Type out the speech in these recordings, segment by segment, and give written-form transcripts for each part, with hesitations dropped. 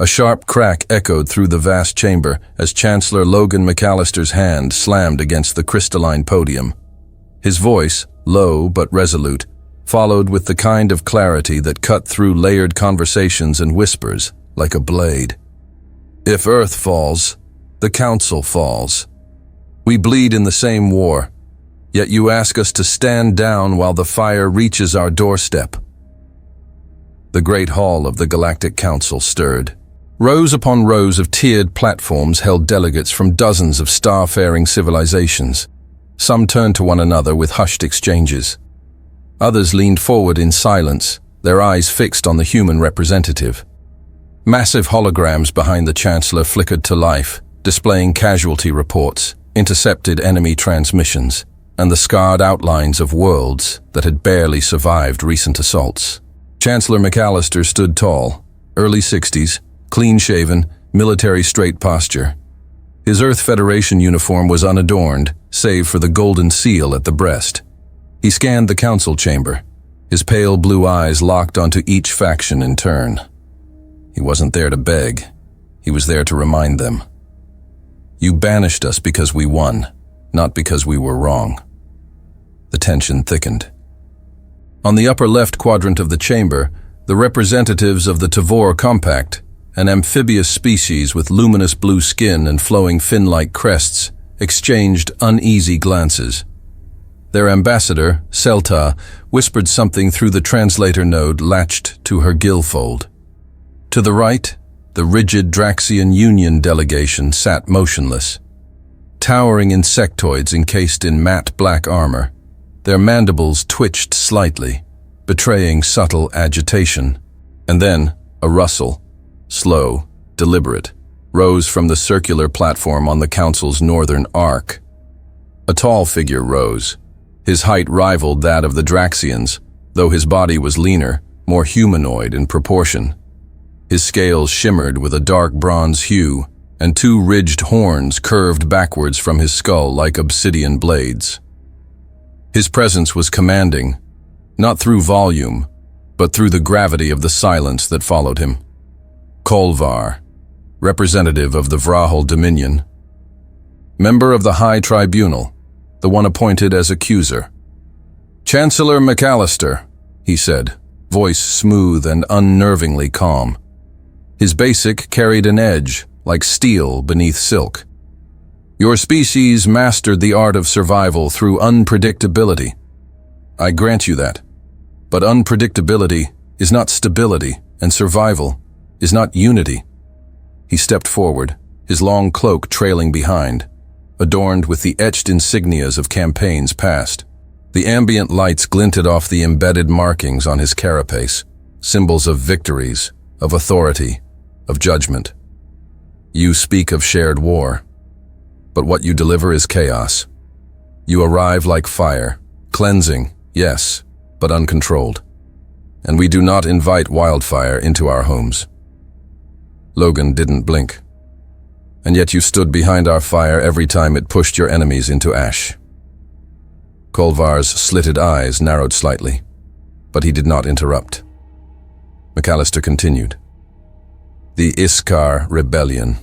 A sharp crack echoed through the vast chamber as Chancellor Logan McAllister's hand slammed against the crystalline podium. His voice, low but resolute, followed with the kind of clarity that cut through layered conversations and whispers like a blade. If Earth falls, the Council falls. We bleed in the same war, yet you ask us to stand down while the fire reaches our doorstep. The great hall of the Galactic Council stirred. Rows upon rows of tiered platforms held delegates from dozens of star-faring civilizations. Some turned to one another with hushed exchanges. Others leaned forward in silence, their eyes fixed on the human representative. Massive holograms behind the Chancellor flickered to life, displaying casualty reports, intercepted enemy transmissions, and the scarred outlines of worlds that had barely survived recent assaults. Chancellor McAllister stood tall, early 60s, clean-shaven, military straight posture. His Earth Federation uniform was unadorned, save for the golden seal at the breast. He scanned the council chamber, his pale blue eyes locked onto each faction in turn. He wasn't there to beg. He was there to remind them. You banished us because we won, not because we were wrong. The tension thickened. On the upper left quadrant of the chamber, the representatives of the Tavor Compact, an amphibious species with luminous blue skin and flowing fin-like crests, exchanged uneasy glances. Their ambassador, Celta, whispered something through the translator node latched to her gill-fold. To the right, the rigid Draxian Union delegation sat motionless. Towering insectoids encased in matte black armor, their mandibles twitched slightly, betraying subtle agitation. And then, a rustle, slow, deliberate, rose from the circular platform on the Council's northern arc. A tall figure rose. His height rivaled that of the Draxians, though his body was leaner, more humanoid in proportion. His scales shimmered with a dark bronze hue, and two ridged horns curved backwards from his skull like obsidian blades. His presence was commanding, not through volume, but through the gravity of the silence that followed him. Kolvar, representative of the Vrahel Dominion. Member of the High Tribunal, the one appointed as accuser. Chancellor McAllister, he said, voice smooth and unnervingly calm. His basic carried an edge, like steel beneath silk. Your species mastered the art of survival through unpredictability. I grant you that. But unpredictability is not stability, and survival is not unity. He stepped forward, his long cloak trailing behind, adorned with the etched insignias of campaigns past. The ambient lights glinted off the embedded markings on his carapace, symbols of victories, of authority, of judgment. You speak of shared war, but what you deliver is chaos. You arrive like fire, cleansing, yes, but uncontrolled. And we do not invite wildfire into our homes. Logan didn't blink. And yet you stood behind our fire every time it pushed your enemies into ash. Kolvar's slitted eyes narrowed slightly, but he did not interrupt. McAllister continued. The Iskar Rebellion.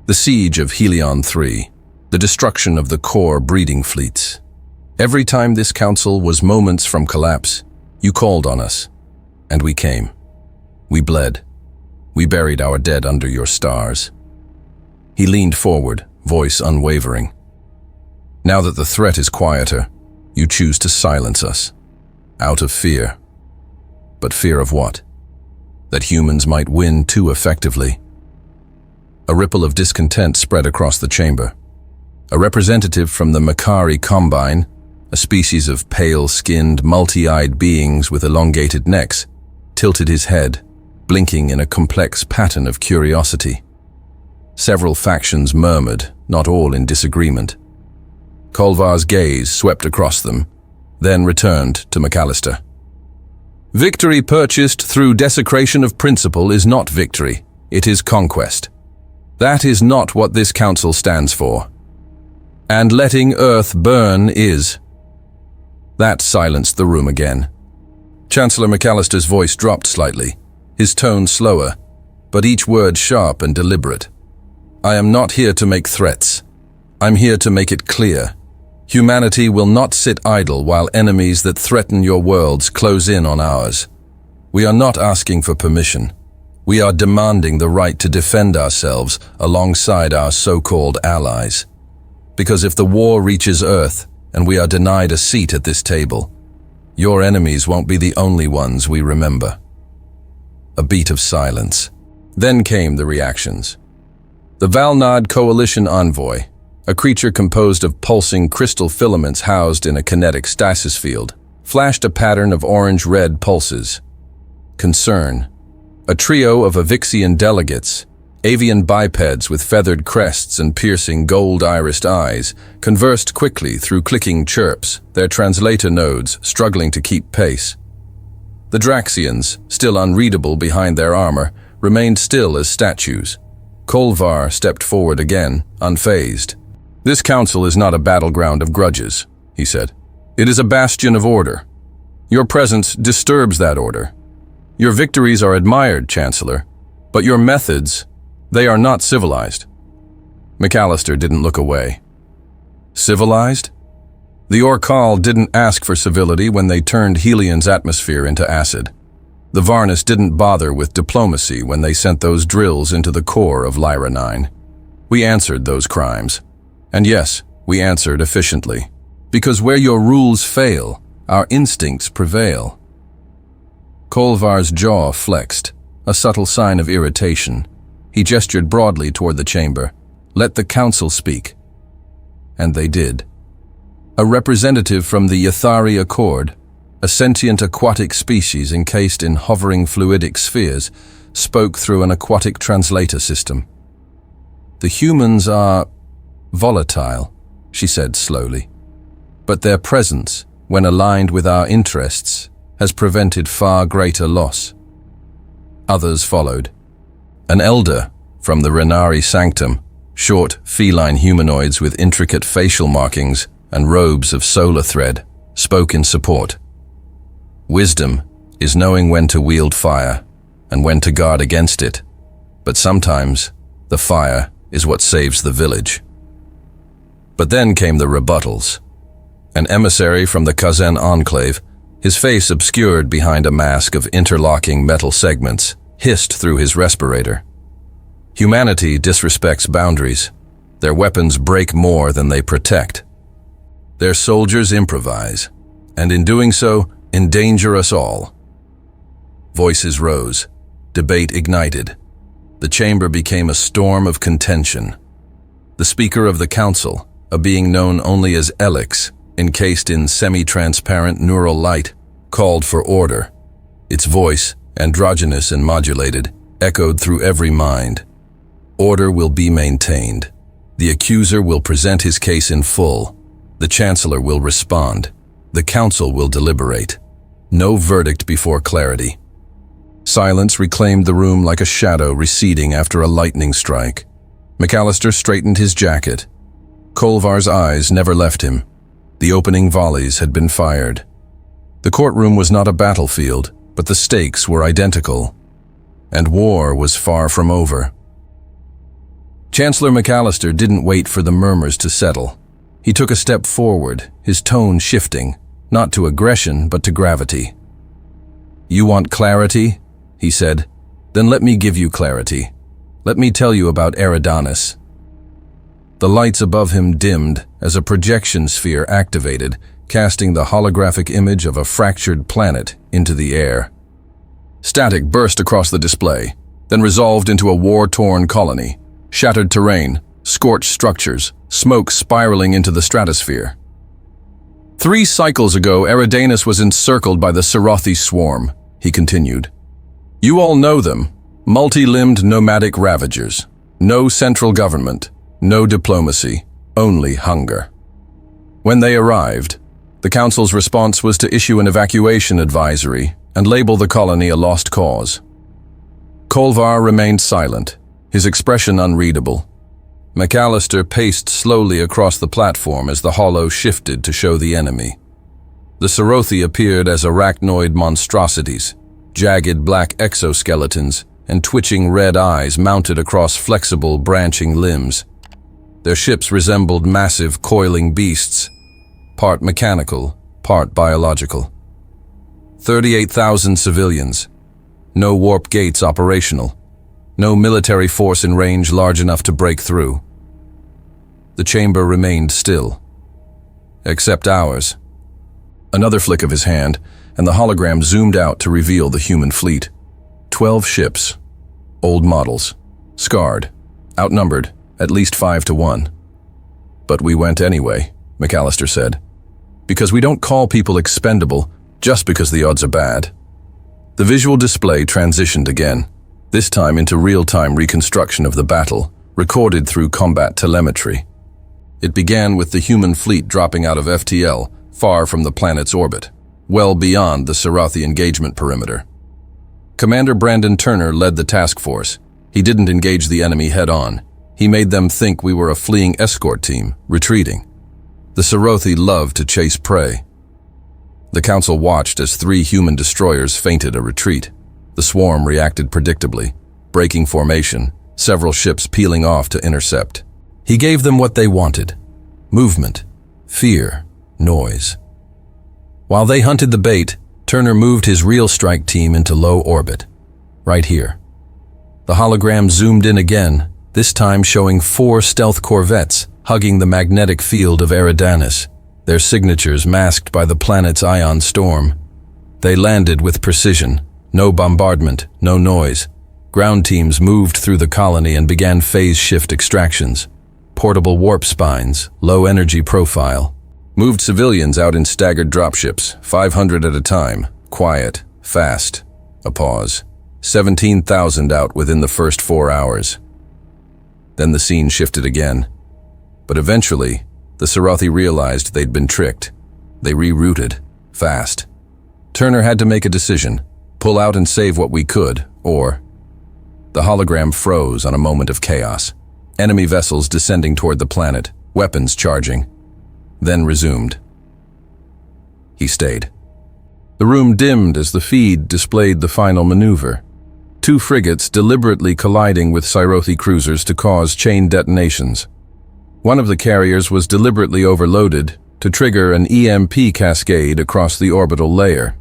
The siege of Helion III. The destruction of the core breeding fleets. Every time this council was moments from collapse, you called on us, and we came. We bled. We buried our dead under your stars. He leaned forward, voice unwavering. Now that the threat is quieter, you choose to silence us, out of fear. But fear of what? That humans might win too effectively. A ripple of discontent spread across the chamber. A representative from the Makari Combine, a species of pale-skinned, multi-eyed beings with elongated necks, tilted his head, blinking in a complex pattern of curiosity. Several factions murmured, not all in disagreement. Kolvar's gaze swept across them, then returned to McAllister. Victory purchased through desecration of principle is not victory, it is conquest. That is not what this council stands for. And letting Earth burn is. That silenced the room again. Chancellor McAllister's voice dropped slightly, his tone slower. but each word sharp and deliberate. I am not here to make threats. I'm here to make it clear. Humanity will not sit idle while enemies that threaten your worlds close in on ours. We are not asking for permission. We are demanding the right to defend ourselves alongside our so-called allies. Because if the war reaches Earth and we are denied a seat at this table, your enemies won't be the only ones we remember. A beat of silence. Then came the reactions. The Valnod Coalition envoy, a creature composed of pulsing crystal filaments housed in a kinetic stasis field, flashed a pattern of orange-red pulses. Concern. A trio of Avixian delegates, avian bipeds with feathered crests and piercing gold-irised eyes, conversed quickly through clicking chirps, their translator nodes struggling to keep pace. The Draxians, still unreadable behind their armor, remained still as statues. Kolvar stepped forward again, unfazed. "This council is not a battleground of grudges," he said. "It is a bastion of order. Your presence disturbs that order. Your victories are admired, Chancellor, but your methods, they are not civilized." McAllister didn't look away. Civilized? The Orcal didn't ask for civility when they turned Helion's atmosphere into acid. The Varnis didn't bother with diplomacy when they sent those drills into the core of Lyra 9. We answered those crimes. And yes, we answered efficiently. Because where your rules fail, our instincts prevail. Kolvar's jaw flexed, a subtle sign of irritation. He gestured broadly toward the chamber. "Let the council speak." And they did. A representative from the Yathari Accord, a sentient aquatic species encased in hovering fluidic spheres, spoke through an aquatic translator system. "The humans are volatile," she said slowly. "But their presence, when aligned with our interests, has prevented far greater loss." Others followed. An elder from the Renari Sanctum, short, feline humanoids with intricate facial markings and robes of solar thread, spoke in support. "Wisdom is knowing when to wield fire and when to guard against it, but sometimes the fire is what saves the village." But then came the rebuttals. An emissary from the Kazan Enclave, his face obscured behind a mask of interlocking metal segments, hissed through his respirator. "Humanity disrespects boundaries. Their weapons break more than they protect. Their soldiers improvise, and in doing so, endanger us all." Voices rose. Debate ignited. The chamber became a storm of contention. The Speaker of the Council, a being known only as Elix, encased in semi-transparent neural light, called for order. Its voice, androgynous and modulated, echoed through every mind. Order will be maintained. The accuser will present his case in full. The Chancellor will respond. The Council will deliberate. No verdict before clarity. Silence reclaimed the room like a shadow receding after a lightning strike. McAllister straightened his jacket. Kolvar's eyes never left him. The opening volleys had been fired. The courtroom was not a battlefield, but the stakes were identical. And war was far from over. Chancellor McAllister didn't wait for the murmurs to settle. He took a step forward, his tone shifting, not to aggression but to gravity. "You want clarity?" he said. "Then let me give you clarity. Let me tell you about Eridanus." The lights above him dimmed as a projection sphere activated, casting the holographic image of a fractured planet into the air. Static burst across the display, then resolved into a war-torn colony. Shattered terrain, scorched structures, smoke spiraling into the stratosphere. 3 cycles ago, Eridanus was encircled by the Serothi swarm, he continued. You all know them, multi-limbed nomadic ravagers. No central government, no diplomacy, only hunger. When they arrived, the Council's response was to issue an evacuation advisory and label the colony a lost cause. Kolvar remained silent, his expression unreadable. McAllister paced slowly across the platform as the hollow shifted to show the enemy. The Serothi appeared as arachnoid monstrosities, jagged black exoskeletons and twitching red eyes mounted across flexible, branching limbs. Their ships resembled massive, coiling beasts, part mechanical, part biological. 38,000 civilians. No warp gates operational. No military force in range large enough to break through. The chamber remained still. Except ours. Another flick of his hand, and the hologram zoomed out to reveal the human fleet. 12 ships. Old models. Scarred. Outnumbered. At least 5 to 1. But we went anyway, McAllister said. Because we don't call people expendable just because the odds are bad. The visual display transitioned again, this time into real-time reconstruction of the battle, recorded through combat telemetry. It began with the human fleet dropping out of FTL, far from the planet's orbit, well beyond the Sarathi engagement perimeter. Commander Brandon Turner led the task force. He didn't engage the enemy head-on. He made them think we were a fleeing escort team, retreating. The Sarathi loved to chase prey. The Council watched as 3 human destroyers feinted a retreat. The swarm reacted predictably, breaking formation, several ships peeling off to intercept. He gave them what they wanted: movement, fear, noise. While they hunted the bait, Turner moved his real strike team into low orbit, right here. The hologram zoomed in again, this time showing 4 stealth corvettes hugging the magnetic field of Eridanus, their signatures masked by the planet's ion storm. They landed with precision, no bombardment, no noise. Ground teams moved through the colony and began phase shift extractions. Portable warp spines, low energy profile. Moved civilians out in staggered dropships, 500 at a time, quiet, fast. A pause. 17,000 out within the first 4 hours. Then the scene shifted again. But eventually, the Sarathi realized they'd been tricked. They rerouted, fast. Turner had to make a decision, pull out and save what we could, or... The hologram froze on a moment of chaos. Enemy vessels descending toward the planet, weapons charging. Then resumed. He stayed. The room dimmed as the feed displayed the final maneuver. 2 frigates deliberately colliding with Sarathi cruisers to cause chain detonations. One of the carriers was deliberately overloaded to trigger an EMP cascade across the orbital layer.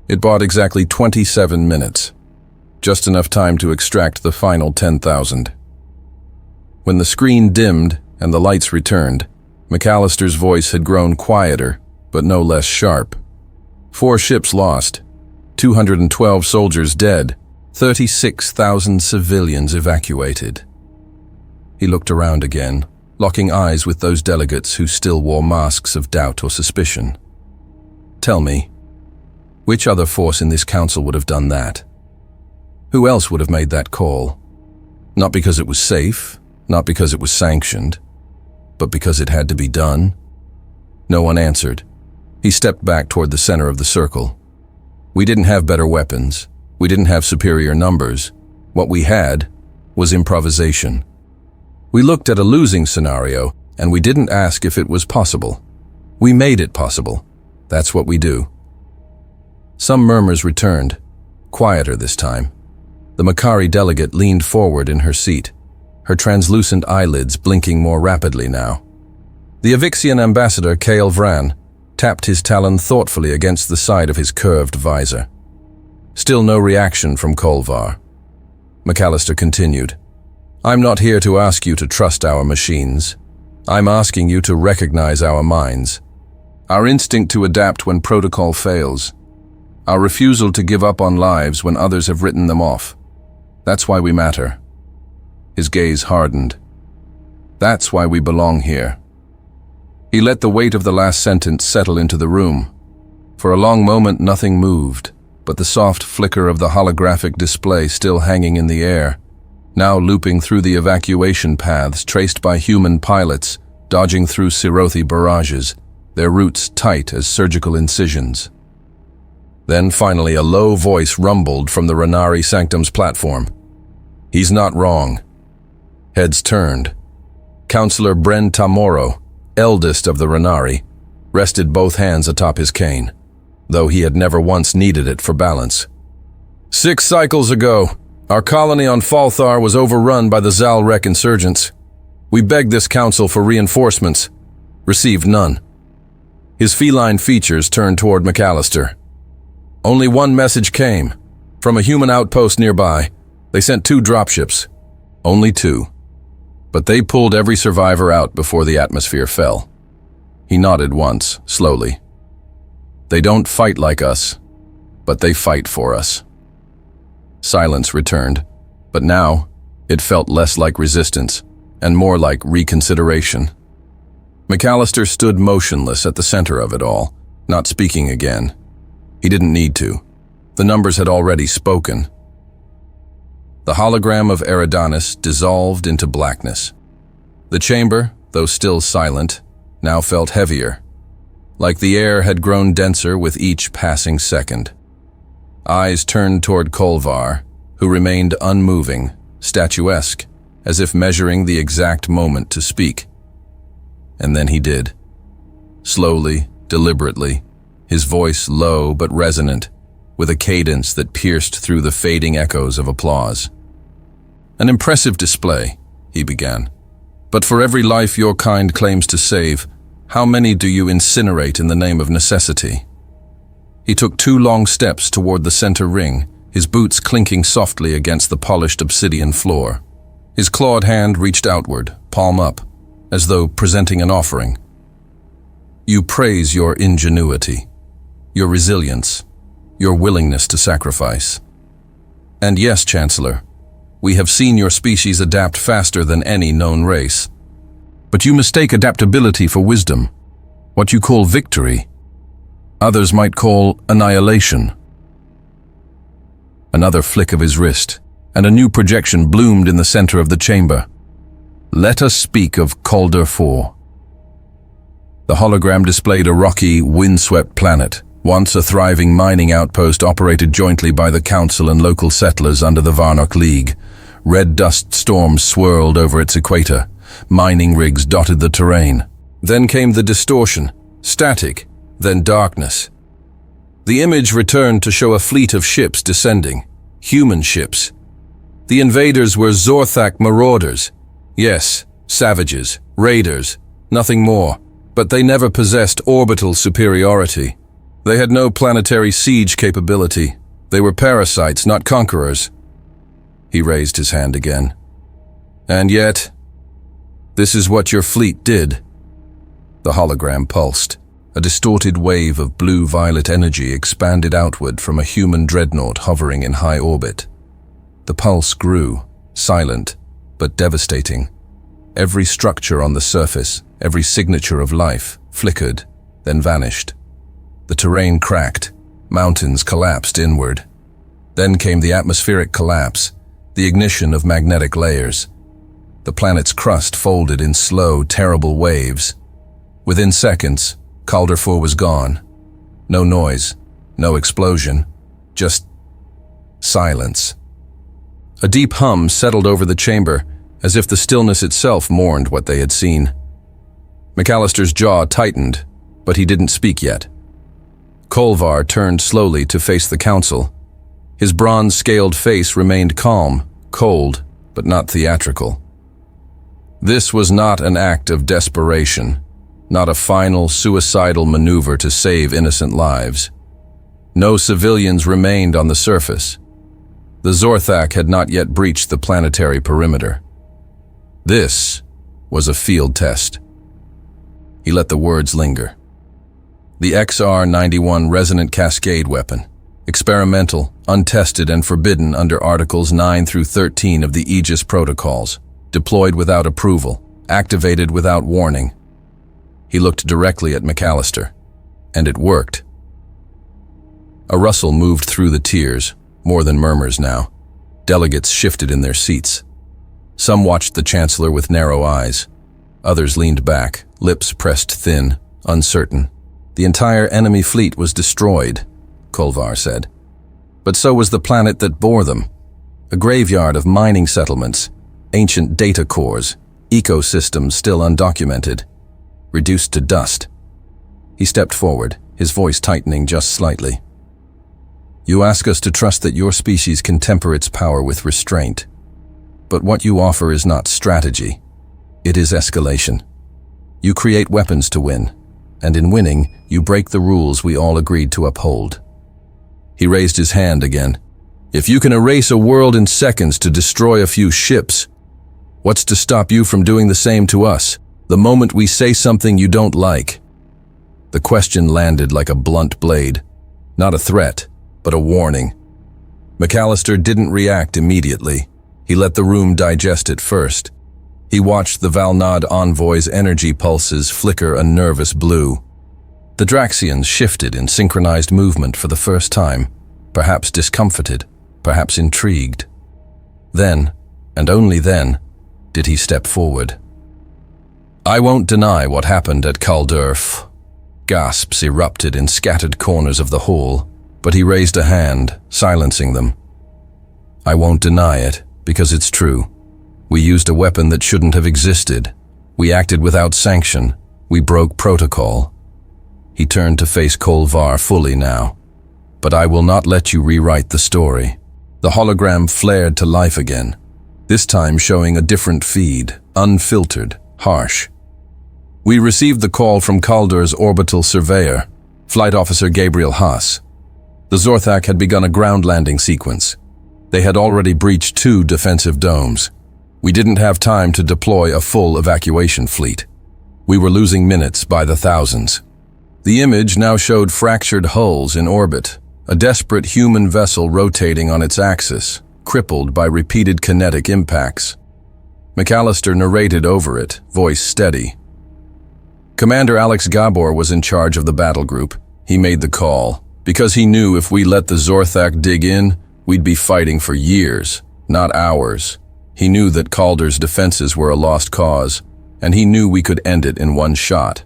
It bought exactly 27 minutes. Just enough time to extract the final 10,000. When the screen dimmed and the lights returned, McAllister's voice had grown quieter, but no less sharp. 4 ships lost, 212 soldiers dead, 36,000 civilians evacuated. He looked around again, locking eyes with those delegates who still wore masks of doubt or suspicion. Tell me, which other force in this council would have done that? Who else would have made that call? Not because it was safe, not because it was sanctioned, but because it had to be done? No one answered. He stepped back toward the center of the circle. We didn't have better weapons. We didn't have superior numbers. What we had was improvisation. We looked at a losing scenario, and we didn't ask if it was possible. We made it possible. That's what we do. Some murmurs returned, quieter this time. The Makari delegate leaned forward in her seat, her translucent eyelids blinking more rapidly now. The Avixian ambassador, Kale Vran, tapped his talon thoughtfully against the side of his curved visor. Still no reaction from Kolvar. McAllister continued, I'm not here to ask you to trust our machines. I'm asking you to recognize our minds. Our instinct to adapt when protocol fails. Our refusal to give up on lives when others have written them off. That's why we matter. His gaze hardened. That's why we belong here. He let the weight of the last sentence settle into the room. For a long moment nothing moved, but the soft flicker of the holographic display still hanging in the air, now looping through the evacuation paths traced by human pilots, dodging through Sarathi barrages, their roots tight as surgical incisions. Then finally a low voice rumbled from the Renari Sanctum's platform. He's not wrong. Heads turned. Counselor Bren Tamoro, eldest of the Renari, rested both hands atop his cane, though he had never once needed it for balance. 6 cycles ago, Our colony on Falthar was overrun by the Zalrek insurgents. We begged this council for reinforcements. Received none. His feline features turned toward McAllister. Only one message came. From a human outpost nearby. They sent 2 dropships. Only 2. But they pulled every survivor out before the atmosphere fell. He nodded once, slowly. They don't fight like us, but they fight for us. Silence returned, but now it felt less like resistance and more like reconsideration. McAllister stood motionless at the center of it all, not speaking again. He didn't need to. The numbers had already spoken. The hologram of Eridanus dissolved into blackness. The chamber, though still silent, now felt heavier, like the air had grown denser with each passing second. Eyes turned toward Kolvar, who remained unmoving, statuesque, as if measuring the exact moment to speak. And then he did. Slowly, deliberately, his voice low but resonant, with a cadence that pierced through the fading echoes of applause. "An impressive display," he began. "But for every life your kind claims to save, how many do you incinerate in the name of necessity?" He took 2 long steps toward the center ring, his boots clinking softly against the polished obsidian floor. His clawed hand reached outward, palm up, as though presenting an offering. "You praise your ingenuity, your resilience, your willingness to sacrifice. And yes, Chancellor, we have seen your species adapt faster than any known race. But you mistake adaptability for wisdom. What you call victory, others might call annihilation." Another flick of his wrist, and a new projection bloomed in the center of the chamber. "Let us speak of Calder 4. The hologram displayed a rocky, windswept planet, once a thriving mining outpost operated jointly by the council and local settlers under the Varnock League. Red dust storms swirled over its equator. Mining rigs dotted the terrain. Then came the distortion, static, then darkness. The image returned to show a fleet of ships descending, human ships. The invaders were Zorthak marauders. Yes, savages, raiders, nothing more, but they never possessed orbital superiority. They had no planetary siege capability. They were parasites, not conquerors. He raised his hand again. "And yet, this is what your fleet did." The hologram pulsed. A distorted wave of blue-violet energy expanded outward from a human dreadnought hovering in high orbit. The pulse grew, silent, but devastating. Every structure on the surface, every signature of life, flickered, then vanished. The terrain cracked, mountains collapsed inward. Then came the atmospheric collapse, the ignition of magnetic layers. The planet's crust folded in slow, terrible waves. Within seconds, Calder 4 was gone. No noise, no explosion, just silence. A deep hum settled over the chamber, as if the stillness itself mourned what they had seen. McAllister's jaw tightened, but he didn't speak yet. Kolvar turned slowly to face the council. His bronze-scaled face remained calm, cold, but not theatrical. This was not an act of desperation, not a final suicidal maneuver to save innocent lives. No civilians remained on the surface. The Zorthak had not yet breached the planetary perimeter. This was a field test. He let the words linger. The XR-91 resonant cascade weapon, experimental, untested, and forbidden under Articles 9 through 13 of the Aegis Protocols, deployed without approval, activated without warning. He looked directly at McAllister, and it worked. A rustle moved through the tiers, more than murmurs now. Delegates shifted in their seats. Some watched the Chancellor with narrow eyes. Others leaned back, lips pressed thin, uncertain. The entire enemy fleet was destroyed, Kolvar said. But so was the planet that bore them. A graveyard of mining settlements, ancient data cores, ecosystems still undocumented, reduced to dust. He stepped forward, his voice tightening just slightly. You ask us to trust that your species can temper its power with restraint. But what you offer is not strategy. It is escalation. You create weapons to win, and in winning, you break the rules we all agreed to uphold. He raised his hand again. If you can erase a world in seconds to destroy a few ships, what's to stop you from doing the same to us, the moment we say something you don't like? The question landed like a blunt blade. Not a threat, but a warning. McAllister didn't react immediately. He let the room digest it first. He watched the Valnod envoy's energy pulses flicker a nervous blue. The Draxians shifted in synchronized movement for the first time, perhaps discomfited, perhaps intrigued. Then, and only then, did he step forward. I won't deny what happened at Kaldurf. Gasps erupted in scattered corners of the hall, but he raised a hand, silencing them. I won't deny it, because it's true. We used a weapon that shouldn't have existed. We acted without sanction. We broke protocol. He turned to face Kolvar fully now. But I will not let you rewrite the story. The hologram flared to life again, this time showing a different feed, unfiltered, harsh. We received the call from Kaldur's orbital surveyor, Flight Officer Gabriel Haas. The Zorthak had begun a ground landing sequence. They had already breached 2 defensive domes. We didn't have time to deploy a full evacuation fleet. We were losing minutes by the thousands. The image now showed fractured hulls in orbit, a desperate human vessel rotating on its axis, crippled by repeated kinetic impacts. McAllister narrated over it, voice steady. Commander Alex Gabor was in charge of the battle group. He made the call, because he knew if we let the Zorthak dig in, we'd be fighting for years, not hours. He knew that Kaldur's defenses were a lost cause, and he knew we could end it in one shot.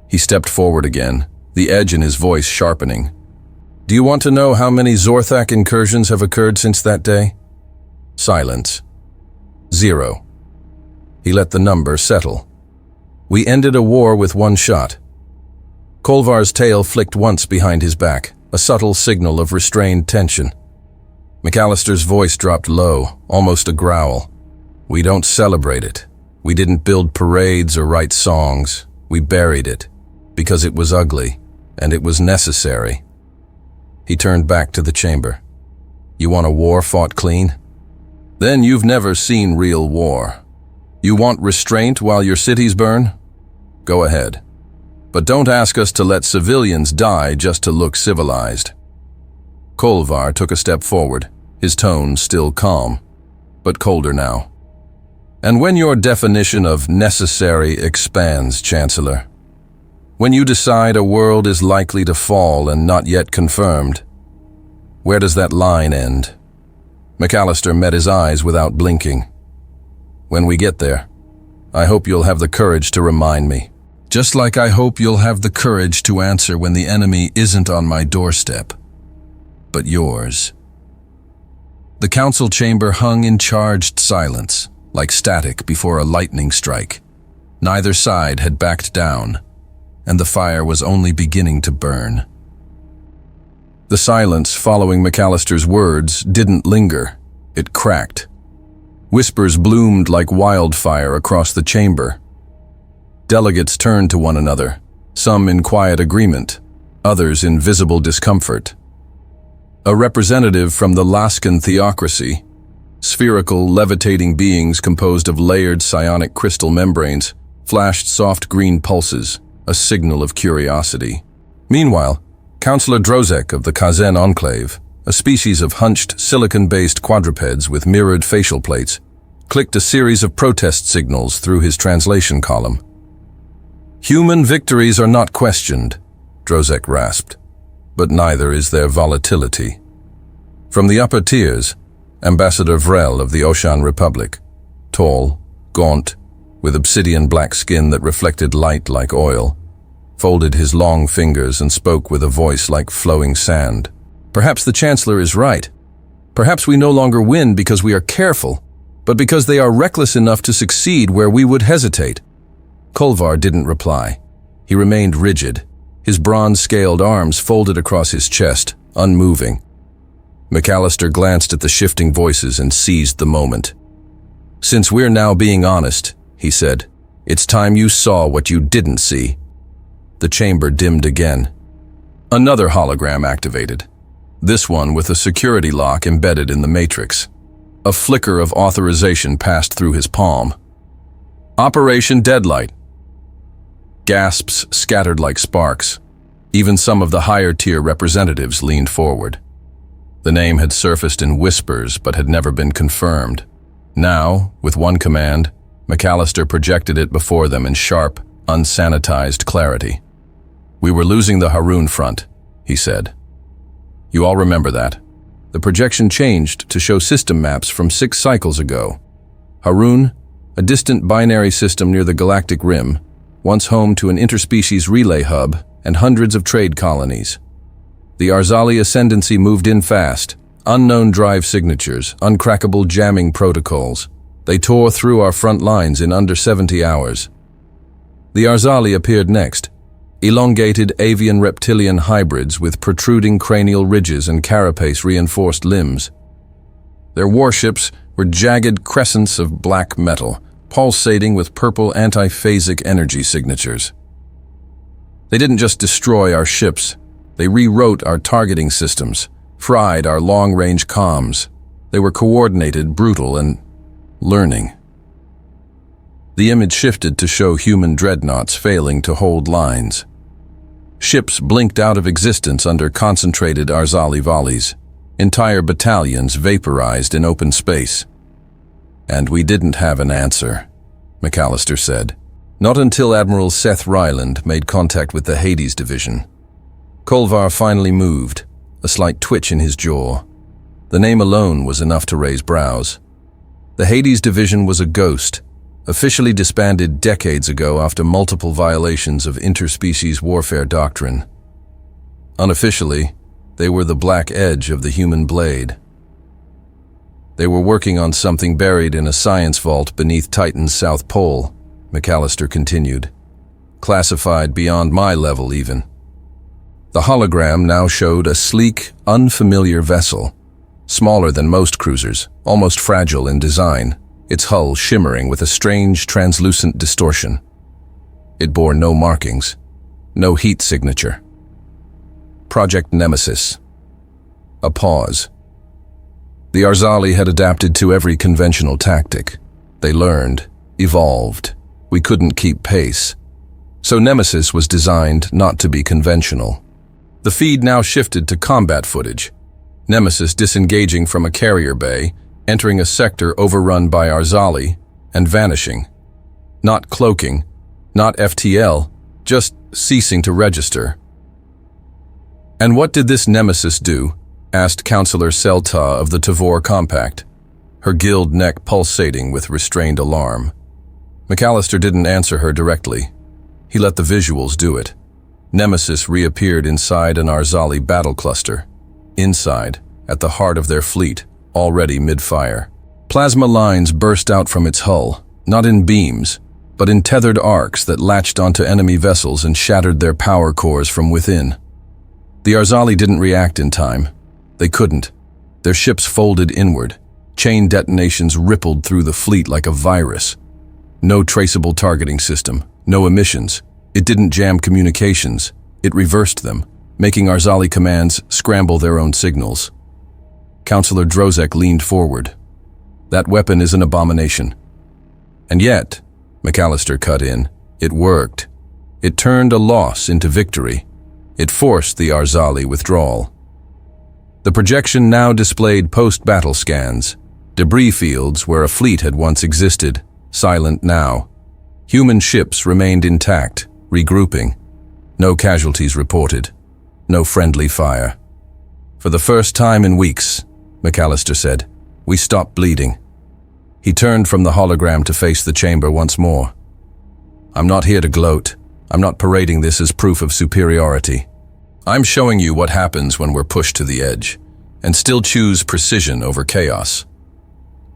He stepped forward again, the edge in his voice sharpening. Do you want to know how many Zorthak incursions have occurred since that day? Silence. 0. He let the number settle. We ended a war with 1 shot. Kolvar's tail flicked once behind his back, a subtle signal of restrained tension. McAllister's voice dropped low, almost a growl. We don't celebrate it. We didn't build parades or write songs. We buried it, because it was ugly, and it was necessary. He turned back to the chamber. You want a war fought clean? Then you've never seen real war. You want restraint while your cities burn? Go ahead. But don't ask us to let civilians die just to look civilized. Kolvar took a step forward, his tone still calm, but colder now. And when your definition of necessary expands, Chancellor, when you decide a world is likely to fall and not yet confirmed, where does that line end? McAllister met his eyes without blinking. When we get there, I hope you'll have the courage to remind me. Just like I hope you'll have the courage to answer when the enemy isn't on my doorstep, but yours. The council chamber hung in charged silence, like static before a lightning strike. Neither side had backed down, and the fire was only beginning to burn. The silence following McAllister's words didn't linger. It cracked. Whispers bloomed like wildfire across the chamber. Delegates turned to one another, some in quiet agreement, others in visible discomfort. A representative from the Laskan theocracy, spherical, levitating beings composed of layered psionic crystal membranes, flashed soft green pulses, a signal of curiosity. Meanwhile, Councillor Drozek of the Kazen Enclave, a species of hunched, silicon-based quadrupeds with mirrored facial plates, clicked a series of protest signals through his translation column. Human victories are not questioned, Drozek rasped, but neither is their volatility. From the upper tiers, Ambassador Vrel of the Oshan Republic, tall, gaunt, with obsidian black skin that reflected light like oil, folded his long fingers and spoke with a voice like flowing sand. Perhaps the Chancellor is right. Perhaps we no longer win because we are careful, but because they are reckless enough to succeed where we would hesitate. Kolvar didn't reply. He remained rigid, his bronze-scaled arms folded across his chest, unmoving. McAllister glanced at the shifting voices and seized the moment. "Since we're now being honest," he said, "it's time you saw what you didn't see." The chamber dimmed again. Another hologram activated, this one with a security lock embedded in the matrix. A flicker of authorization passed through his palm. "Operation Deadlight." Gasps scattered like sparks. Even some of the higher-tier representatives leaned forward. The name had surfaced in whispers but had never been confirmed. Now, with one command, McAllister projected it before them in sharp, unsanitized clarity. "We were losing the Harun front," he said. "You all remember that. The projection changed to show system maps from 6 cycles ago. Harun, a distant binary system near the galactic rim, once home to an interspecies relay hub and hundreds of trade colonies. The Arzali ascendancy moved in fast, unknown drive signatures, uncrackable jamming protocols. They tore through our front lines in under 70 hours. The Arzali appeared next, elongated avian-reptilian hybrids with protruding cranial ridges and carapace-reinforced limbs. Their warships were jagged crescents of black metal, pulsating with purple antiphasic energy signatures. They didn't just destroy our ships, they rewrote our targeting systems, fried our long-range comms. They were coordinated, brutal, and learning. The image shifted to show human dreadnoughts failing to hold lines. Ships blinked out of existence under concentrated Arzali volleys. Entire battalions vaporized in open space. "And we didn't have an answer," McAllister said. "Not until Admiral Seth Ryland made contact with the Hades Division." Kolvar finally moved, a slight twitch in his jaw. The name alone was enough to raise brows. The Hades Division was a ghost, officially disbanded decades ago after multiple violations of interspecies warfare doctrine. Unofficially, they were the black edge of the human blade. They were working on something buried in a science vault beneath Titan's South Pole, McAllister continued. Classified beyond my level, even. The hologram now showed a sleek, unfamiliar vessel, smaller than most cruisers, almost fragile in design, its hull shimmering with a strange, translucent distortion. It bore no markings, no heat signature. Project Nemesis. A pause. The Arzali had adapted to every conventional tactic. They learned, evolved. We couldn't keep pace. So Nemesis was designed not to be conventional. The feed now shifted to combat footage. Nemesis disengaging from a carrier bay, entering a sector overrun by Arzali, and vanishing. Not cloaking, not FTL, just ceasing to register. "And what did this Nemesis do?" asked Councillor Selta of the Tavor Compact, her gilled neck pulsating with restrained alarm. McAllister didn't answer her directly. He let the visuals do it. Nemesis reappeared inside an Arzali battle cluster. Inside, at the heart of their fleet, already mid-fire. Plasma lines burst out from its hull, not in beams, but in tethered arcs that latched onto enemy vessels and shattered their power cores from within. The Arzali didn't react in time. They couldn't. Their ships folded inward. Chain detonations rippled through the fleet like a virus. No traceable targeting system, no emissions. It didn't jam communications. It reversed them, making Arzali commands scramble their own signals. Councillor Drozek leaned forward. "That weapon is an abomination." "And yet," McAllister cut in, "it worked. It turned a loss into victory. It forced the Arzali withdrawal." The projection now displayed post-battle scans, debris fields where a fleet had once existed, silent now. Human ships remained intact, regrouping. No casualties reported. No friendly fire. "For the first time in weeks," McAllister said, "we stopped bleeding." He turned from the hologram to face the chamber once more. "I'm not here to gloat. I'm not parading this as proof of superiority. I'm showing you what happens when we're pushed to the edge, and still choose precision over chaos.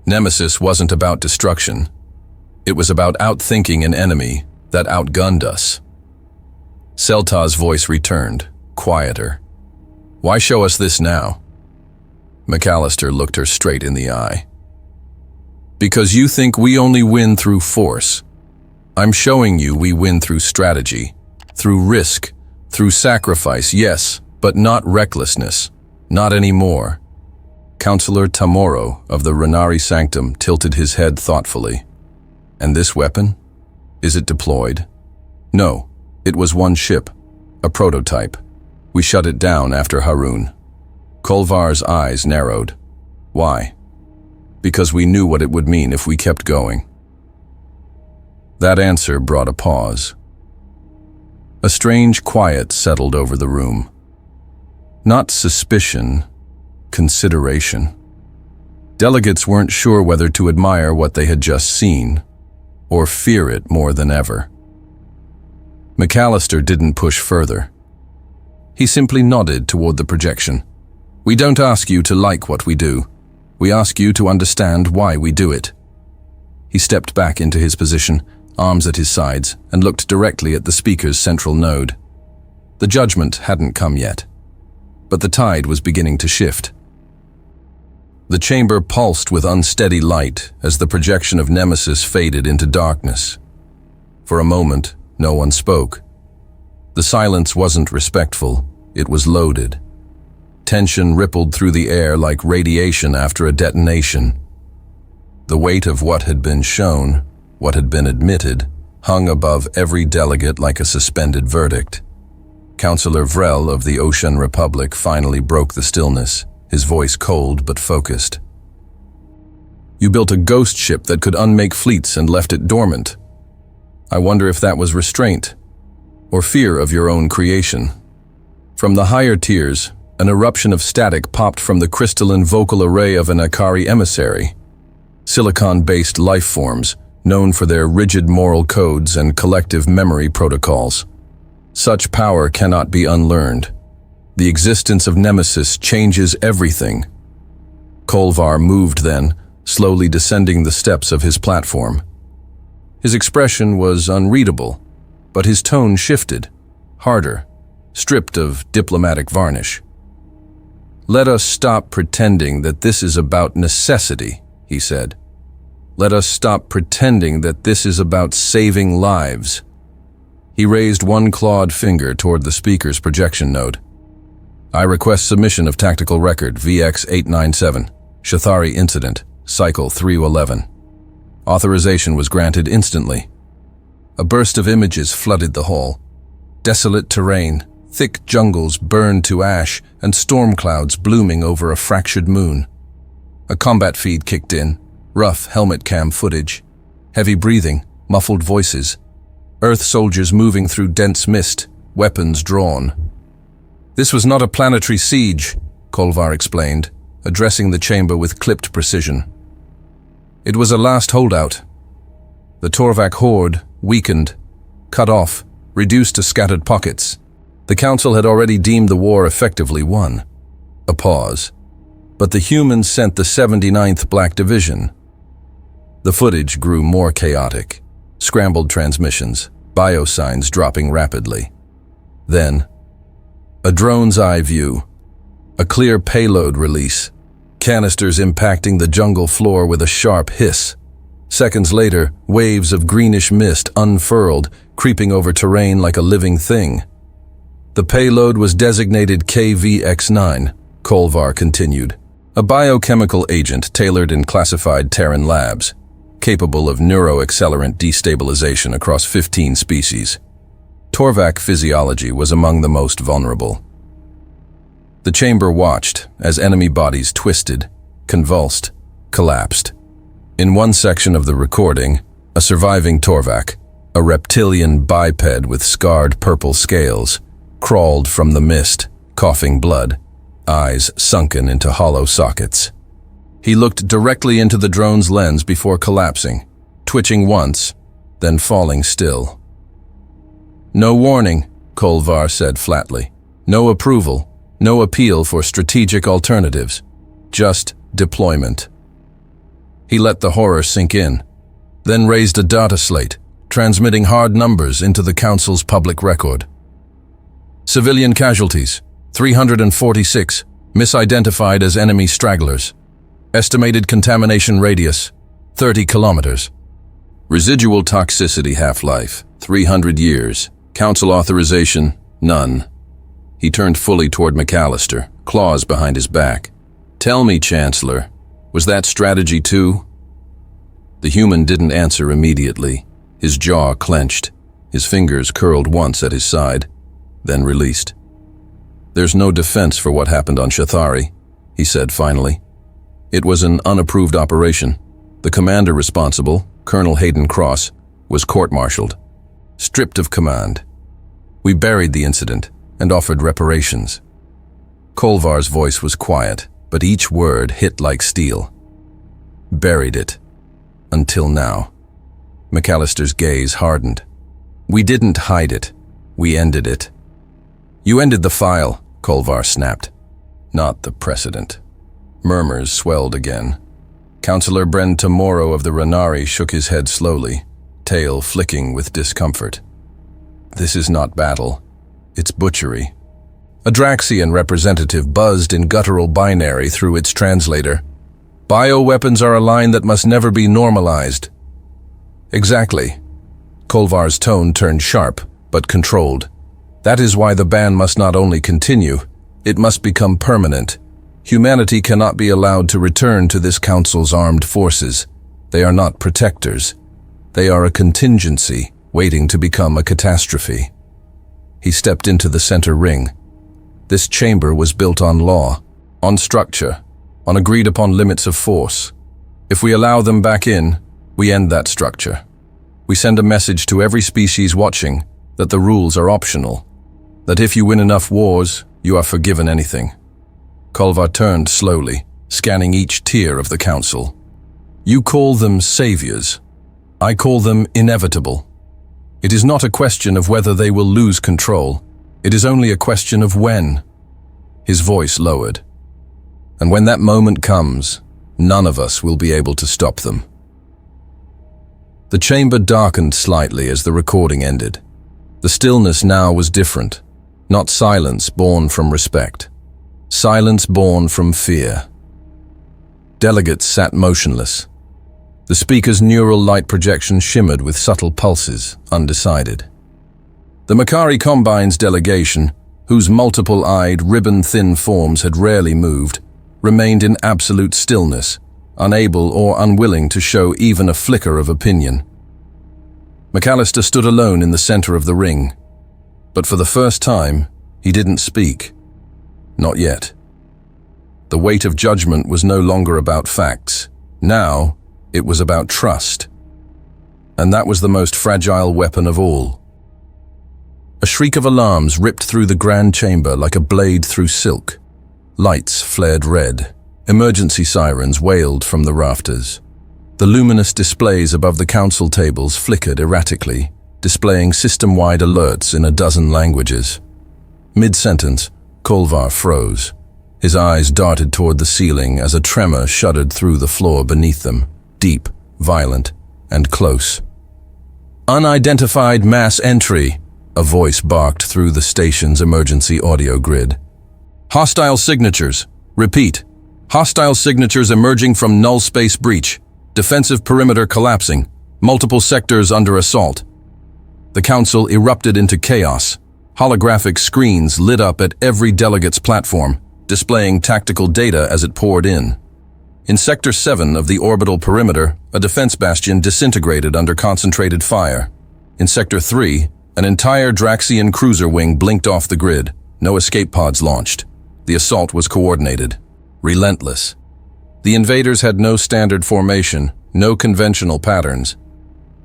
Nemesis wasn't about destruction. It was about outthinking an enemy that outgunned us." Selta's voice returned, quieter. "Why show us this now?" McAllister looked her straight in the eye. Because you think we only win through force. I'm showing you we win through strategy, through risk, through sacrifice, yes, but not recklessness. Not anymore. Counselor Tamoro of the Renari Sanctum tilted his head thoughtfully. And this weapon? Is it deployed? No, it was one ship, a prototype. We shut it down after Harun. Kolvar's eyes narrowed. Why? Because we knew what it would mean if we kept going. That answer brought a pause. A strange quiet settled over the room. Not suspicion, consideration. Delegates weren't sure whether to admire what they had just seen, or fear it more than ever. McAllister didn't push further. He simply nodded toward the projection. We don't ask you to like what we do. We ask you to understand why we do it. He stepped back into his position, arms at his sides, and looked directly at the speaker's central node. The judgment hadn't come yet, but the tide was beginning to shift. The chamber pulsed with unsteady light as the projection of Nemesis faded into darkness. For a moment, no one spoke. The silence wasn't respectful, it was loaded. Tension rippled through the air like radiation after a detonation. The weight of what had been shown, what had been admitted, hung above every delegate like a suspended verdict. Councillor Vrel of the Ocean Republic finally broke the stillness, his voice cold but focused. You built a ghost ship that could unmake fleets and left it dormant. I wonder if that was restraint, or fear of your own creation. From the higher tiers, an eruption of static popped from the crystalline vocal array of an Akari emissary. Silicon-based life forms, known for their rigid moral codes and collective memory protocols. Such power cannot be unlearned. The existence of Nemesis changes everything. Kolvar moved then, slowly descending the steps of his platform. His expression was unreadable, but his tone shifted, harder, stripped of diplomatic varnish. Let us stop pretending that this is about necessity, he said. Let us stop pretending that this is about saving lives. He raised one clawed finger toward the speaker's projection node. I request submission of tactical record VX-897, Shathari Incident, Cycle 311. Authorization was granted instantly. A burst of images flooded the hall. Desolate terrain, thick jungles burned to ash, and storm clouds blooming over a fractured moon. A combat feed kicked in, rough helmet cam footage, heavy breathing, muffled voices, Earth soldiers moving through dense mist, weapons drawn. This was not a planetary siege, Kolvar explained, addressing the chamber with clipped precision. It was a last holdout. The Torvak horde, weakened, cut off, reduced to scattered pockets. The Council had already deemed the war effectively won. A pause. But the humans sent the 79th Black Division. The footage grew more chaotic. Scrambled transmissions, biosigns dropping rapidly. Then, a drone's eye view. A clear payload release. Canisters impacting the jungle floor with a sharp hiss. Seconds later, waves of greenish mist unfurled, creeping over terrain like a living thing. The payload was designated KVX-9, Kolvar continued. A biochemical agent tailored in classified Terran labs, capable of neuroaccelerant destabilization across 15 species. Torvak physiology was among the most vulnerable. The chamber watched as enemy bodies twisted, convulsed, collapsed. In one section of the recording, a surviving Torvak, a reptilian biped with scarred purple scales, crawled from the mist, coughing blood, eyes sunken into hollow sockets. He looked directly into the drone's lens before collapsing, twitching once, then falling still. No warning, Kolvar said flatly. No approval. No appeal for strategic alternatives, just deployment. He let the horror sink in, then raised a data slate, transmitting hard numbers into the Council's public record. Civilian casualties, 346, misidentified as enemy stragglers. Estimated contamination radius, 30 kilometers. Residual toxicity half-life, 300 years. Council authorization, none. He turned fully toward McAllister, claws behind his back. Tell me, Chancellor, was that strategy too? The human didn't answer immediately. His jaw clenched. His fingers curled once at his side, then released. There's no defense for what happened on Shathari, he said finally. It was an unapproved operation. The commander responsible, Colonel Hayden Cross, was court-martialed, stripped of command. We buried the incident and offered reparations. Kolvar's voice was quiet, but each word hit like steel. Buried it. Until now. McAllister's gaze hardened. We didn't hide it. We ended it. You ended the file, Kolvar snapped. Not the precedent. Murmurs swelled again. Councillor Bren Tamoro of the Renari shook his head slowly, tail flicking with discomfort. This is not battle. It's butchery. A Draxian representative buzzed in guttural binary through its translator. Bioweapons are a line that must never be normalized. Exactly. Kolvar's tone turned sharp, but controlled. That is why the ban must not only continue, it must become permanent. Humanity cannot be allowed to return to this council's armed forces. They are not protectors. They are a contingency, waiting to become a catastrophe. He stepped into the center ring. This chamber was built on law, on structure, on agreed-upon limits of force. If we allow them back in, we end that structure. We send a message to every species watching that the rules are optional, that if you win enough wars, you are forgiven anything. Kolvar turned slowly, scanning each tier of the council. You call them saviors. I call them inevitable. It is not a question of whether they will lose control. It is only a question of when. His voice lowered. And when that moment comes, none of us will be able to stop them. The chamber darkened slightly as the recording ended. The stillness now was different, not silence born from respect. Silence born from fear. Delegates sat motionless. The speaker's neural light projection shimmered with subtle pulses, undecided. The Makari Combine's delegation, whose multiple-eyed, ribbon-thin forms had rarely moved, remained in absolute stillness, unable or unwilling to show even a flicker of opinion. McAllister stood alone in the center of the ring, but for the first time, he didn't speak. Not yet. The weight of judgment was no longer about facts. Now, it was about trust. And that was the most fragile weapon of all. A shriek of alarms ripped through the grand chamber like a blade through silk. Lights flared red. Emergency sirens wailed from the rafters. The luminous displays above the council tables flickered erratically, displaying system-wide alerts in a dozen languages. Mid-sentence, Kolvar froze. His eyes darted toward the ceiling as a tremor shuddered through the floor beneath them, deep, violent, and close. Unidentified mass entry, a voice barked through the station's emergency audio grid. Hostile signatures. Repeat. Hostile signatures emerging from null space breach. Defensive perimeter collapsing. Multiple sectors under assault. The council erupted into chaos. Holographic screens lit up at every delegate's platform, displaying tactical data as it poured in. In Sector 7 of the orbital perimeter, a defense bastion disintegrated under concentrated fire. In Sector 3, an entire Draxian cruiser wing blinked off the grid. No escape pods launched. The assault was coordinated. Relentless. The invaders had no standard formation, no conventional patterns.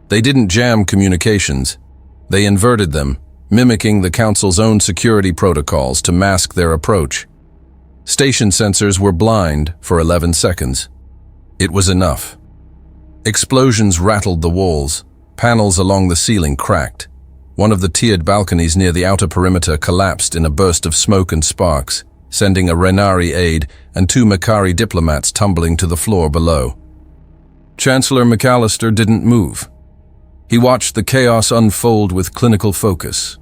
They didn't jam communications. They inverted them, mimicking the Council's own security protocols to mask their approach. Station sensors were blind for 11 seconds. It was enough. Explosions rattled the walls. Panels along the ceiling cracked. One of the tiered balconies near the outer perimeter collapsed in a burst of smoke and sparks, sending a Renari aide and 2 Makari diplomats tumbling to the floor below. Chancellor McAllister didn't move. He watched the chaos unfold with clinical focus.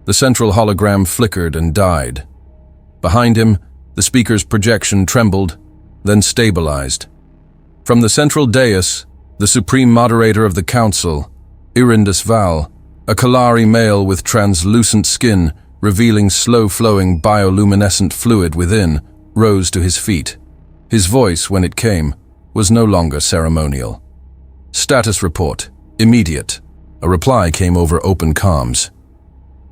The central hologram flickered and died. Behind him, the The speaker's projection trembled, then stabilized. From the central dais, the supreme moderator of the council, Irindus Val, a Kalari male with translucent skin, revealing slow-flowing bioluminescent fluid within, rose to his feet. His voice, when it came, was no longer ceremonial. Status report, immediate. A reply came over open comms.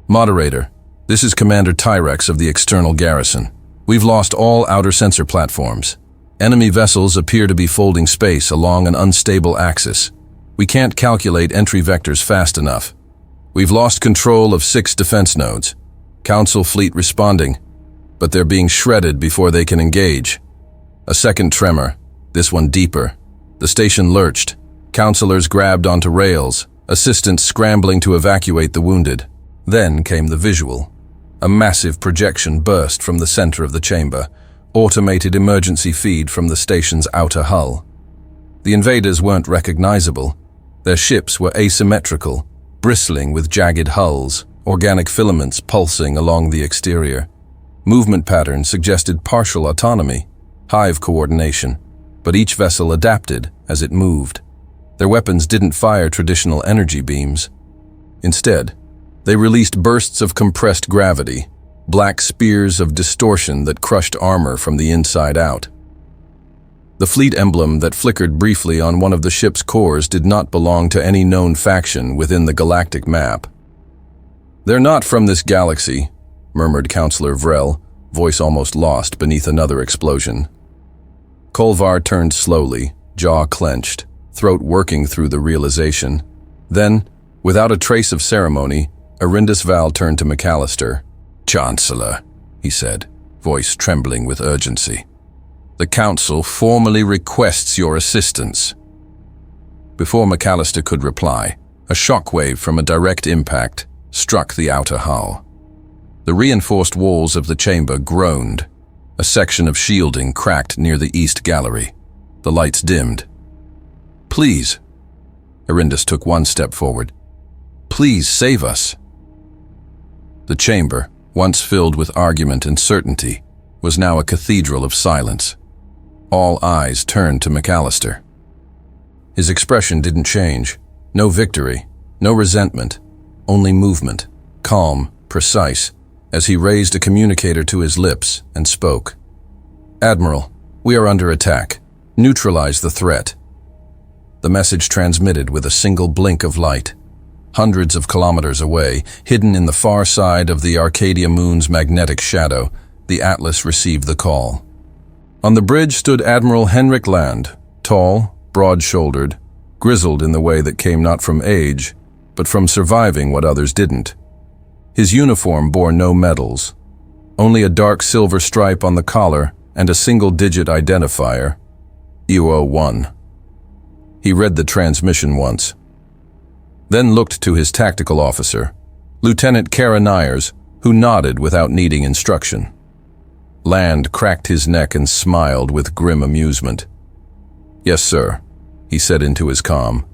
Moderator, this is Commander Tyrex of the external garrison. We've lost all outer sensor platforms. Enemy vessels appear to be folding space along an unstable axis. We can't calculate entry vectors fast enough. We've lost control of 6 defense nodes. Council fleet responding, but they're being shredded before they can engage. A second tremor, this one deeper. The station lurched. Councilors grabbed onto rails, assistants scrambling to evacuate the wounded. Then came the visual. A massive projection burst from the center of the chamber, automated emergency feed from the station's outer hull. The invaders weren't recognizable. Their ships were asymmetrical, bristling with jagged hulls, organic filaments pulsing along the exterior. Movement patterns suggested partial autonomy, hive coordination, but each vessel adapted as it moved. Their weapons didn't fire traditional energy beams. Instead, they released bursts of compressed gravity, black spears of distortion that crushed armor from the inside out. The fleet emblem that flickered briefly on one of the ship's cores did not belong to any known faction within the galactic map. "They're not from this galaxy," murmured Counselor Vrel, voice almost lost beneath another explosion. Kolvar turned slowly, jaw clenched, throat working through the realization. Then, without a trace of ceremony, Irindus Val turned to McAllister. "Chancellor," he said, voice trembling with urgency. "The Council formally requests your assistance." Before McAllister could reply, a shockwave from a direct impact struck the outer hull. The reinforced walls of the chamber groaned. A section of shielding cracked near the east gallery. The lights dimmed. "Please." Irindus took one step forward. "Please save us." The chamber, once filled with argument and certainty, was now a cathedral of silence. All eyes turned to McAllister. His expression didn't change. No victory, no resentment, only movement, calm, precise, as he raised a communicator to his lips and spoke. "Admiral, we are under attack. Neutralize the threat." The message transmitted with a single blink of light. Hundreds of kilometers away, hidden in the far side of the Arcadia moon's magnetic shadow, the Atlas received the call. On the bridge stood Admiral Henrik Land, tall, broad-shouldered, grizzled in the way that came not from age, but from surviving what others didn't. His uniform bore no medals, only a dark silver stripe on the collar and a single-digit identifier, UO1. He read the transmission once, then looked to his tactical officer, Lieutenant Kara Nyers, who nodded without needing instruction. Land cracked his neck and smiled with grim amusement. "Yes, sir," he said into his comm,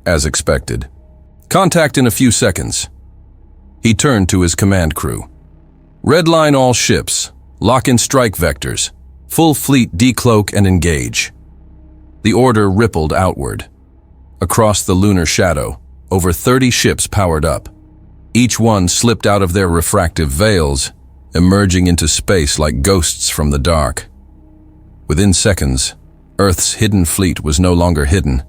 "as expected. Contact in a few seconds." He turned to his command crew. "Redline all ships, lock in strike vectors, full fleet decloak and engage." The order rippled outward. Across the lunar shadow, over 30 ships powered up. Each one slipped out of their refractive veils, emerging into space like ghosts from the dark. Within seconds, Earth's hidden fleet was no longer hidden.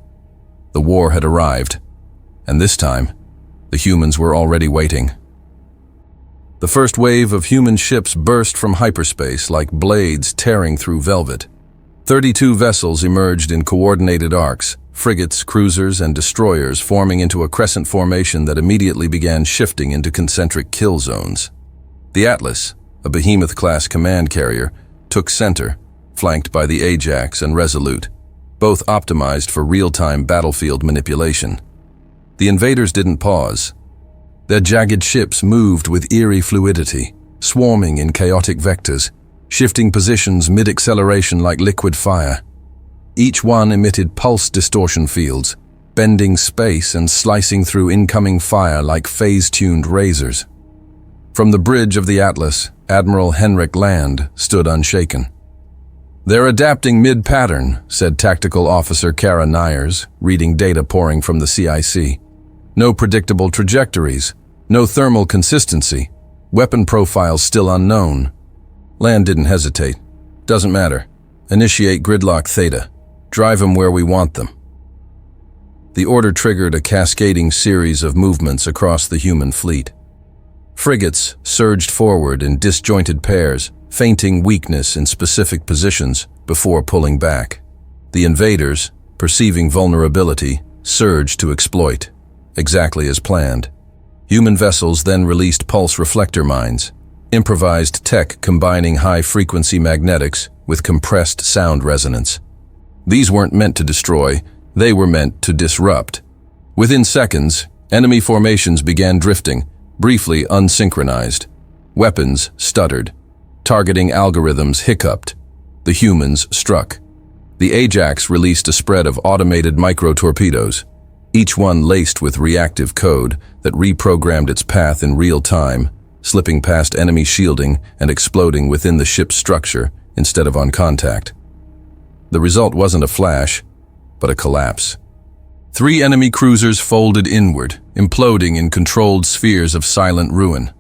The war had arrived, and this time, the humans were already waiting. The first wave of human ships burst from hyperspace like blades tearing through velvet. 32 vessels emerged in coordinated arcs, frigates, cruisers, and destroyers forming into a crescent formation that immediately began shifting into concentric kill zones. The Atlas, a behemoth-class command carrier, took center, flanked by the Ajax and Resolute, both optimized for real-time battlefield manipulation. The invaders didn't pause. Their jagged ships moved with eerie fluidity, swarming in chaotic vectors, shifting positions mid-acceleration like liquid fire. Each one emitted pulse distortion fields, bending space and slicing through incoming fire like phase-tuned razors. From the bridge of the Atlas, Admiral Henrik Land stood unshaken. "They're adapting mid-pattern," said Tactical Officer Kara Nyers, reading data pouring from the CIC. "No predictable trajectories, no thermal consistency, weapon profiles still unknown." Land didn't hesitate. "Doesn't matter. Initiate gridlock Theta. Drive them where we want them." The order triggered a cascading series of movements across the human fleet. Frigates surged forward in disjointed pairs, feinting weakness in specific positions before pulling back. The invaders, perceiving vulnerability, surged to exploit, exactly as planned. Human vessels then released pulse reflector mines, improvised tech combining high-frequency magnetics with compressed sound resonance. These weren't meant to destroy, they were meant to disrupt. Within seconds, enemy formations began drifting, briefly unsynchronized. Weapons stuttered. Targeting algorithms hiccuped. The humans struck. The Ajax released a spread of automated micro-torpedoes, each one laced with reactive code that reprogrammed its path in real time, slipping past enemy shielding and exploding within the ship's structure instead of on contact. The result wasn't a flash, but a collapse. 3 enemy cruisers folded inward, imploding in controlled spheres of silent ruin.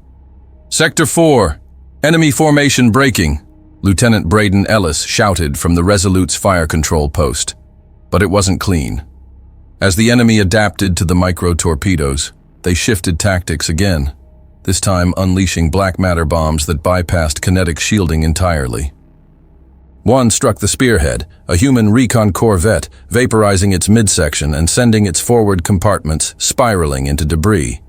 "Sector 4! Enemy formation breaking!" Lieutenant Braden Ellis shouted from the Resolute's fire control post. But it wasn't clean. As the enemy adapted to the micro-torpedoes, they shifted tactics again, this time unleashing black matter bombs that bypassed kinetic shielding entirely. One struck the Spearhead, a human recon corvette, vaporizing its midsection and sending its forward compartments spiraling into debris.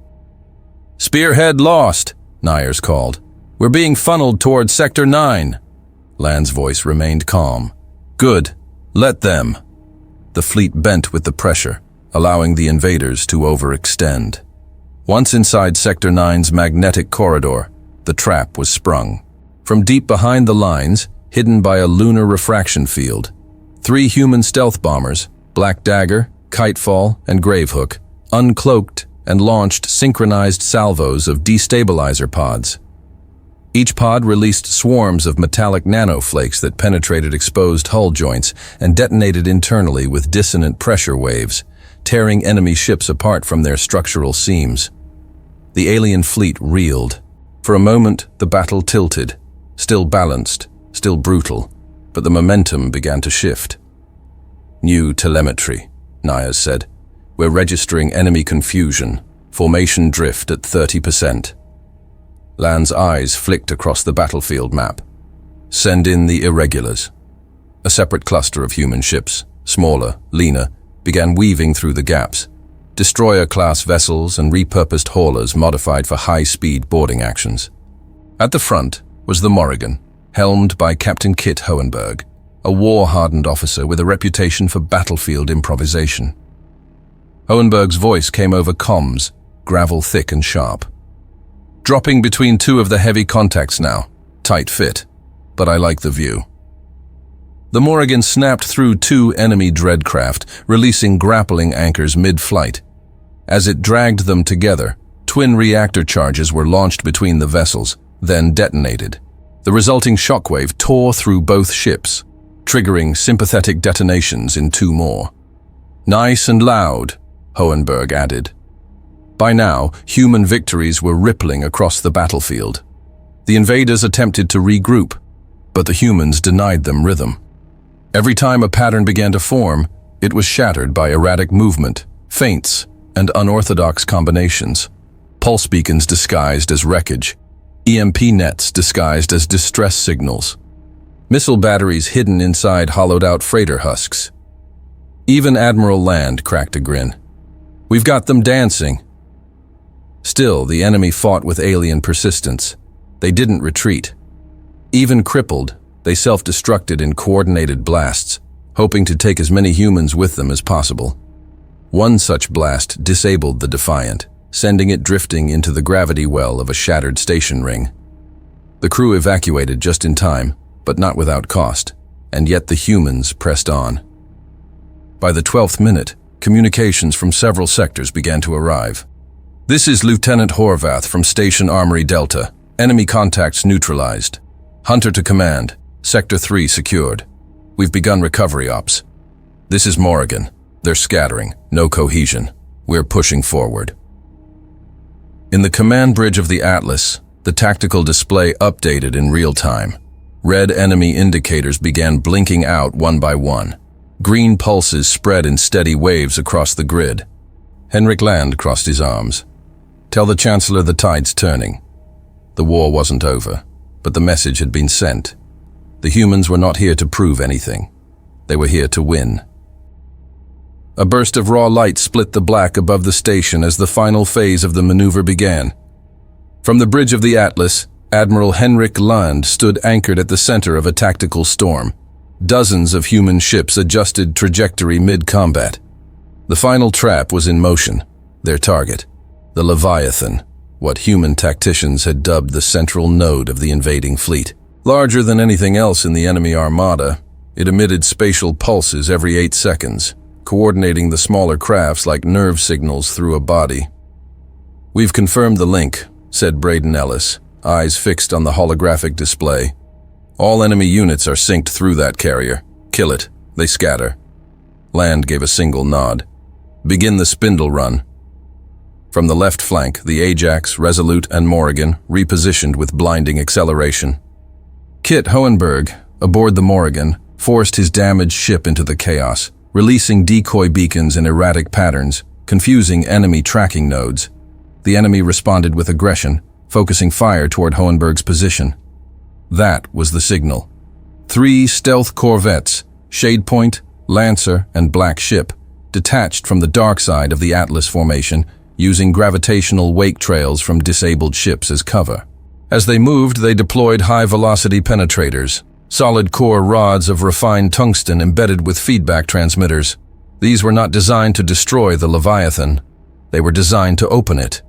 "Spearhead lost," Nyers called. "We're being funneled towards Sector 9. Land's voice remained calm. "Good. Let them." The fleet bent with the pressure, allowing the invaders to overextend. Once inside Sector 9's magnetic corridor, the trap was sprung. From deep behind the lines, hidden by a lunar refraction field, 3 human stealth bombers, Black Dagger, Kitefall, and Gravehook, uncloaked and launched synchronized salvos of destabilizer pods. Each pod released swarms of metallic nanoflakes that penetrated exposed hull joints and detonated internally with dissonant pressure waves, tearing enemy ships apart from their structural seams. The alien fleet reeled. For a moment, the battle tilted, still balanced, still brutal, but the momentum began to shift. "New telemetry," Nyers said. "We're registering enemy confusion, formation drift at 30%. Land's eyes flicked across the battlefield map. "Send in the irregulars." A separate cluster of human ships, smaller, leaner, began weaving through the gaps. Destroyer-class vessels and repurposed haulers modified for high-speed boarding actions. At the front was the Morrigan, helmed by Captain Kit Hohenberg, a war-hardened officer with a reputation for battlefield improvisation. Hohenberg's voice came over comms, gravel thick and sharp. "Dropping between 2 of the heavy contacts now. Tight fit, but I like the view." The Morrigan snapped through 2 enemy dreadcraft, releasing grappling anchors mid-flight. As it dragged them together, twin reactor charges were launched between the vessels, then detonated. The resulting shockwave tore through both ships, triggering sympathetic detonations in 2 more. "Nice and loud," Hohenberg added. By now, human victories were rippling across the battlefield. The invaders attempted to regroup, but the humans denied them rhythm. Every time a pattern began to form, it was shattered by erratic movement, feints, and unorthodox combinations. Pulse beacons disguised as wreckage, EMP nets disguised as distress signals, missile batteries hidden inside hollowed-out freighter husks. Even Admiral Land cracked a grin. "We've got them dancing." Still, the enemy fought with alien persistence. They didn't retreat. Even crippled, they self-destructed in coordinated blasts, hoping to take as many humans with them as possible. One such blast disabled the Defiant, sending it drifting into the gravity well of a shattered station ring. The crew evacuated just in time, but not without cost, and yet the humans pressed on. By the 12th minute, communications from several sectors began to arrive. "This is Lieutenant Horvath from Station Armory Delta," Enemy contacts neutralized. Hunter to command. Sector 3 secured. We've begun recovery ops. This is Morrigan. They're scattering. No cohesion. We're pushing forward. In the command bridge of the Atlas, the tactical display updated in real time. Red enemy indicators began blinking out one by one. Green pulses spread in steady waves across the grid. Henrik Land crossed his arms. Tell the Chancellor the tide's turning. The war wasn't over, but the message had been sent. The humans were not here to prove anything. They were here to win. A burst of raw light split the black above the station as the final phase of the maneuver began. From the bridge of the Atlas, Admiral Henrik Land stood anchored at the center of a tactical storm. Dozens of human ships adjusted trajectory mid-combat. The final trap was in motion, their target, the Leviathan, what human tacticians had dubbed the central node of the invading fleet. Larger than anything else in the enemy armada, it emitted spatial pulses every 8 seconds, coordinating the smaller crafts like nerve signals through a body. "We've confirmed the link," said Braden Ellis, eyes fixed on the holographic display. "All enemy units are synced through that carrier. Kill it. They scatter." Land gave a single nod. "Begin the spindle run." From the left flank, the Ajax, Resolute, and Morrigan repositioned with blinding acceleration. Kit Hohenberg, aboard the Morrigan, forced his damaged ship into the chaos, releasing decoy beacons in erratic patterns, confusing enemy tracking nodes. The enemy responded with aggression, focusing fire toward Hohenberg's position. That was the signal. 3 stealth corvettes, Shadepoint, Lancer, and Black Ship, detached from the dark side of the Atlas formation, using gravitational wake trails from disabled ships as cover. As they moved, they deployed high-velocity penetrators, solid core rods of refined tungsten embedded with feedback transmitters. These were not designed to destroy the Leviathan. They were designed to open it.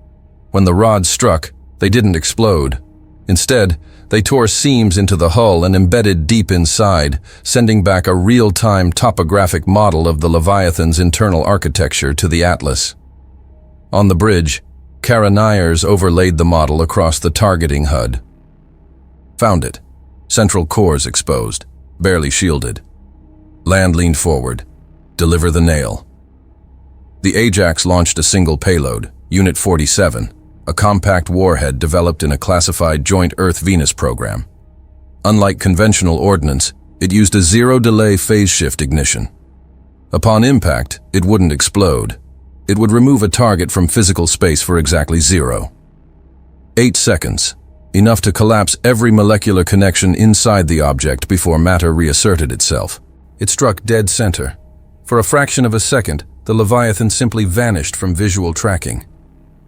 When the rods struck, they didn't explode. Instead, they tore seams into the hull and embedded deep inside, sending back a real-time topographic model of the Leviathan's internal architecture to the Atlas. On the bridge, Kara Nyers overlaid the model across the targeting HUD. "Found it. Central cores exposed, barely shielded." Land leaned forward. "Deliver the nail." The Ajax launched a single payload, Unit 47, a compact warhead developed in a classified joint Earth-Venus program. Unlike conventional ordnance, it used a zero-delay phase-shift ignition. Upon impact, it wouldn't explode. It would remove a target from physical space for exactly 0. 8 seconds, enough to collapse every molecular connection inside the object before matter reasserted itself. It struck dead center. For a fraction of a second, the Leviathan simply vanished from visual tracking.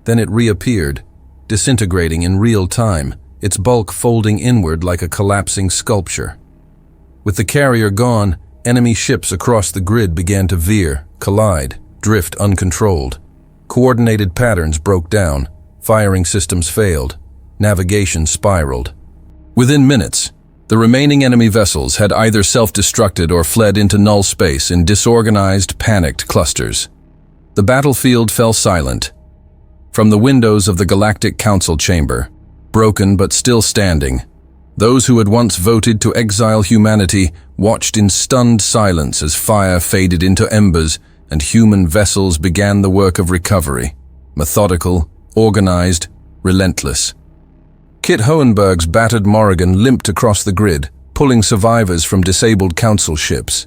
Then it reappeared, disintegrating in real time, its bulk folding inward like a collapsing sculpture. With the carrier gone, enemy ships across the grid began to veer, collide, drift uncontrolled. Coordinated patterns broke down, firing systems failed, navigation spiraled. Within minutes, the remaining enemy vessels had either self-destructed or fled into null space in disorganized, panicked clusters. The battlefield fell silent. From the windows of the Galactic Council chamber, broken but still standing, those who had once voted to exile humanity watched in stunned silence as fire faded into embers and human vessels began the work of recovery, methodical, organized, relentless. Kit Hohenberg's battered Morrigan limped across the grid, pulling survivors from disabled council ships.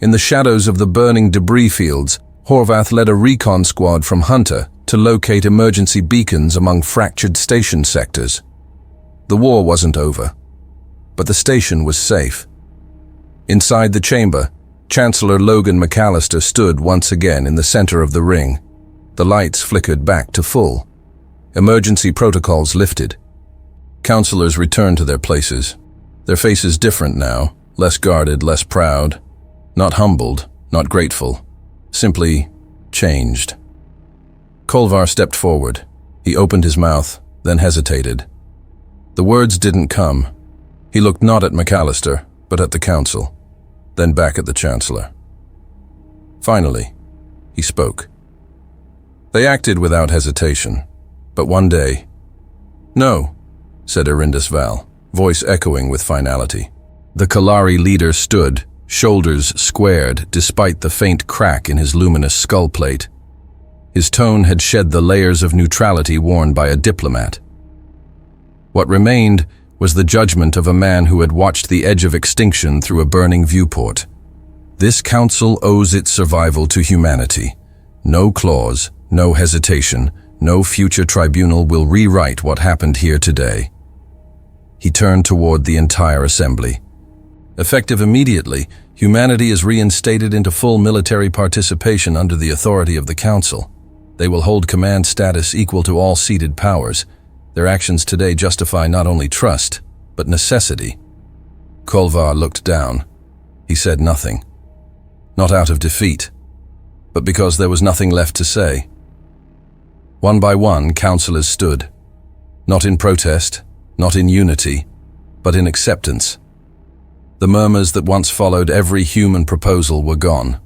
In the shadows of the burning debris fields, Horvath led a recon squad from Hunter to locate emergency beacons among fractured station sectors. The war wasn't over, but the station was safe. Inside the chamber, Chancellor Logan McAllister stood once again in the center of the ring. The lights flickered back to full. Emergency protocols lifted. Counselors returned to their places. Their faces different now, less guarded, less proud. Not humbled, not grateful. Simply changed. Kolvar stepped forward. He opened his mouth, then hesitated. The words didn't come. He looked not at McAllister, but at the council, then back at the Chancellor. Finally, he spoke. They acted without hesitation, but one day, no, said Val, voice echoing with finality. The Kalari leader stood, shoulders squared despite the faint crack in his luminous skull plate. His tone had shed the layers of neutrality worn by a diplomat. What remained was the judgment of a man who had watched the edge of extinction through a burning viewport. This council owes its survival to humanity. No clause, no hesitation, no future tribunal will rewrite what happened here today. He turned toward the entire assembly. Effective immediately, humanity is reinstated into full military participation under the authority of the Council. They will hold command status equal to all ceded powers. Their actions today justify not only trust, but necessity. Kolvar looked down. He said nothing. Not out of defeat, but because there was nothing left to say. One by one, councillors stood. Not in protest, not in unity, but in acceptance. The murmurs that once followed every human proposal were gone.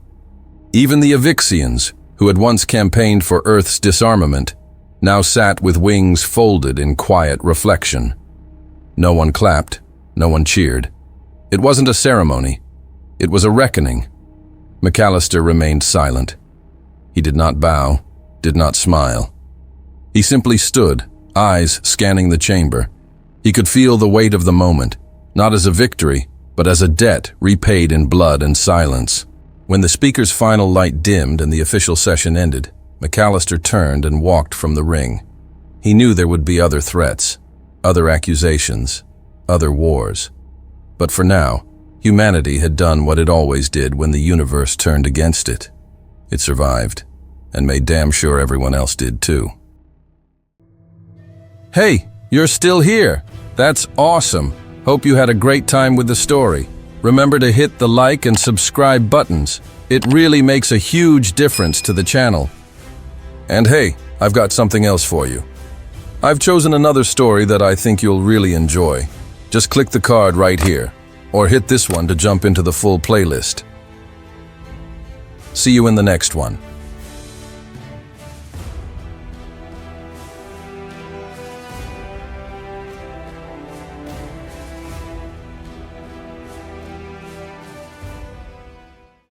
Even the Evixians, who had once campaigned for Earth's disarmament, now sat with wings folded in quiet reflection. No one clapped, no one cheered. It wasn't a ceremony, it was a reckoning. McAllister remained silent. He did not bow, did not smile. He simply stood, eyes scanning the chamber. He could feel the weight of the moment, not as a victory, but as a debt repaid in blood and silence. When the speaker's final light dimmed and the official session ended, McAllister turned and walked from the ring. He knew there would be other threats, other accusations, other wars. But for now, humanity had done what it always did when the universe turned against it. It survived, and made damn sure everyone else did too. Hey, you're still here. That's awesome. Hope you had a great time with the story. Remember to hit the like and subscribe buttons. It really makes a huge difference to the channel. And hey, I've got something else for you. I've chosen another story that I think you'll really enjoy. Just click the card right here, or hit this one to jump into the full playlist. See you in the next one.